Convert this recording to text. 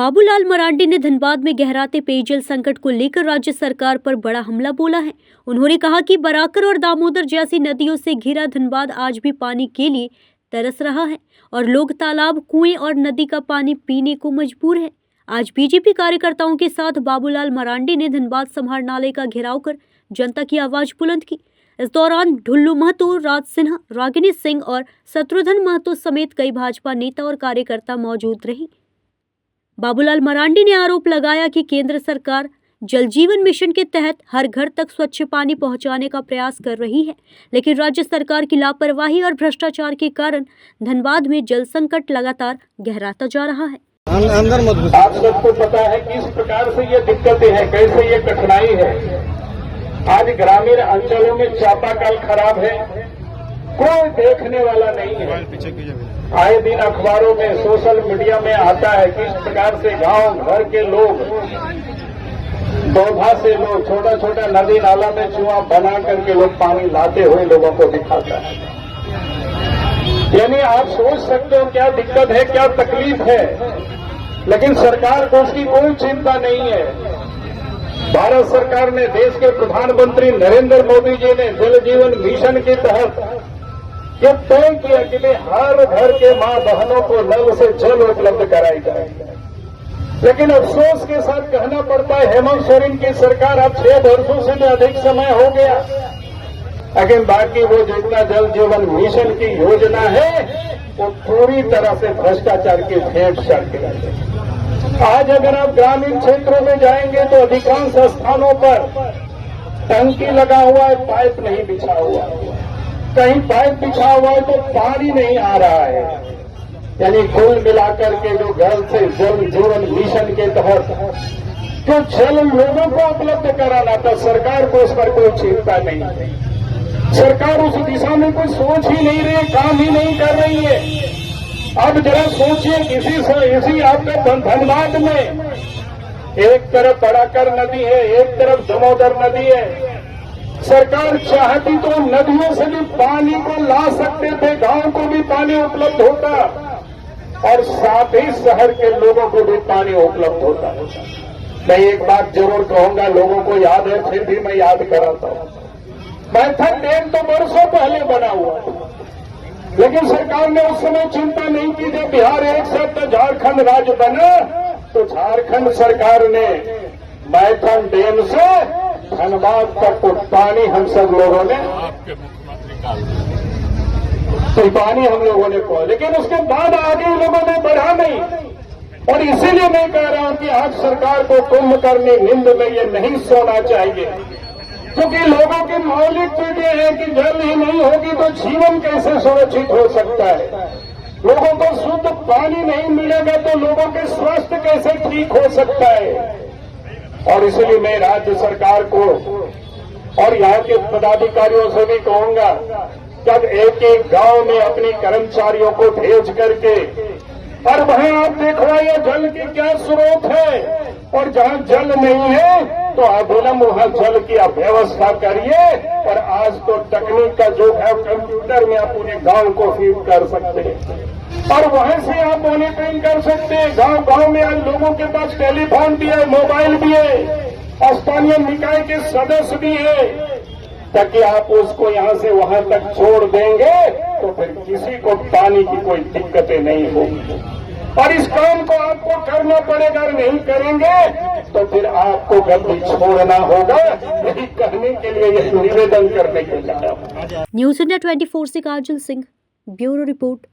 बाबूलाल मरांडी ने धनबाद में गहराते पेयजल संकट को लेकर राज्य सरकार पर बड़ा हमला बोला है। उन्होंने कहा कि बराकर और दामोदर जैसी नदियों से घिरा धनबाद आज भी पानी के लिए तरस रहा है और लोग तालाब, कुएं और नदी का पानी पीने को मजबूर है। आज बीजेपी कार्यकर्ताओं के साथ बाबूलाल मरांडी ने धनबाद समाहरणालय का घेराव कर जनता की आवाज बुलंद की। इस दौरान ढुल्लू महतो, राज सिन्हा, रागिनी सिंह और शत्रुघ्न महतो समेत कई भाजपा नेता और कार्यकर्ता मौजूद रहे। बाबूलाल मरांडी ने आरोप लगाया कि केंद्र सरकार जल जीवन मिशन के तहत हर घर तक स्वच्छ पानी पहुंचाने का प्रयास कर रही है, लेकिन राज्य सरकार की लापरवाही और भ्रष्टाचार के कारण धनबाद में जल संकट लगातार गहराता जा रहा है। आप सबको पता है किस प्रकार से ये दिक्कतें हैं, कैसे ये कठिनाई है। आज ग्रामीण अंचलों में चापाकल खराब है, कोई देखने वाला नहीं है। आए दिन अखबारों में, सोशल मीडिया में आता है किस प्रकार से गांव घर के लोग, दोधा से लोग छोटा छोटा नदी नाला में चुआ बना करके लोग पानी लाते हुए लोगों को दिखाता है। यानी आप सोच सकते हो क्या दिक्कत है, क्या तकलीफ है, लेकिन सरकार को उसकी कोई चिंता नहीं है। भारत सरकार ने, देश के प्रधानमंत्री नरेंद्र मोदी जी ने जल जीवन मिशन के तहत ये तय किया कि हर घर के मां बहनों को नल से जल उपलब्ध कराई जाए। लेकिन अफसोस के साथ कहना पड़ता है, हेमंत सोरेन की सरकार अब 6 वर्षों से भी अधिक समय हो गया, लेकिन बाकी वो जितना जल जीवन मिशन की योजना है वो पूरी तरह से भ्रष्टाचार की भेंट चढ़ के। आज अगर आप ग्रामीण क्षेत्रों में जाएंगे तो अधिकांश स्थानों पर टंकी लगा हुआ है, पाइप नहीं बिछा हुआ है। कहीं पाइप बिछा हुआ है तो पानी नहीं आ रहा है। यानी कुल मिलाकर के जो घर से जल जीवन मिशन के तहत जो जल लोगों को उपलब्ध कराना था, सरकार को उस पर कोई चिंता नहीं है। सरकार उस दिशा में कोई सोच ही नहीं रही, काम ही नहीं कर रही है। अब जरा सोचिए, इसी आपके धनबाद में एक तरफ बराकर नदी है, एक तरफ दामोदर नदी है। सरकार चाहती तो नदियों से भी पानी को ला सकते थे, गांव को भी पानी उपलब्ध होता और साथ ही शहर के लोगों को भी पानी उपलब्ध होता। मैं एक बात जरूर कहूंगा, लोगों को याद है, फिर भी मैं याद कराता हूं। मैथन डैम तो वर्षों पहले बना हुआ, लेकिन सरकार ने उस समय चिंता नहीं की। जब बिहार एक साथ झारखंड राज्य बना तो झारखंड सरकार ने मैथन डैम से धनबाद तक पानी हम सब लोगों ने, तो पानी हम लोगों ने को, लेकिन उसके बाद आगे लोगों ने बढ़ा नहीं। और इसीलिए मैं कह रहा हूं कि आज सरकार को कुंभकर्णी नींद में ये नहीं सोना चाहिए, क्योंकि लोगों की मौलिक चीजें हैं कि जल ही नहीं होगी तो जीवन कैसे सुरक्षित हो सकता है। लोगों को शुद्ध पानी नहीं मिलेगा तो लोगों के स्वास्थ्य कैसे ठीक हो सकता है। और इसलिए मैं राज्य सरकार को और यहाँ के पदाधिकारियों से भी कहूंगा, जब एक एक गांव में अपने कर्मचारियों को भेज करके और वहां आप देखवाइए जल की क्या स्रोत है, और जहां जल नहीं है तो अविलंब वहां जल की आप व्यवस्था करिए। और आज तो तकनीक का जो है, कंप्यूटर में आप पूरे गांव को फीड कर सकते हैं और वहां से आप मॉनिटरिंग कर सकते हैं। गांव गांव में आज लोगों के पास टेलीफोन भी है, मोबाइल भी है, स्थानीय निकाय के सदस्य भी है, ताकि आप उसको यहां से वहां तक छोड़ देंगे तो फिर किसी को पानी की कोई दिक्कतें नहीं होगी। और इस काम को आपको करना पड़ेगा, नहीं करेंगे तो फिर आपको गद्दी छोड़ना होगा। यही कहने के लिए, यह निवेदन करने के लिए। न्यूज़ इंडिया 24 से काजल सिंह, ब्यूरो रिपोर्ट।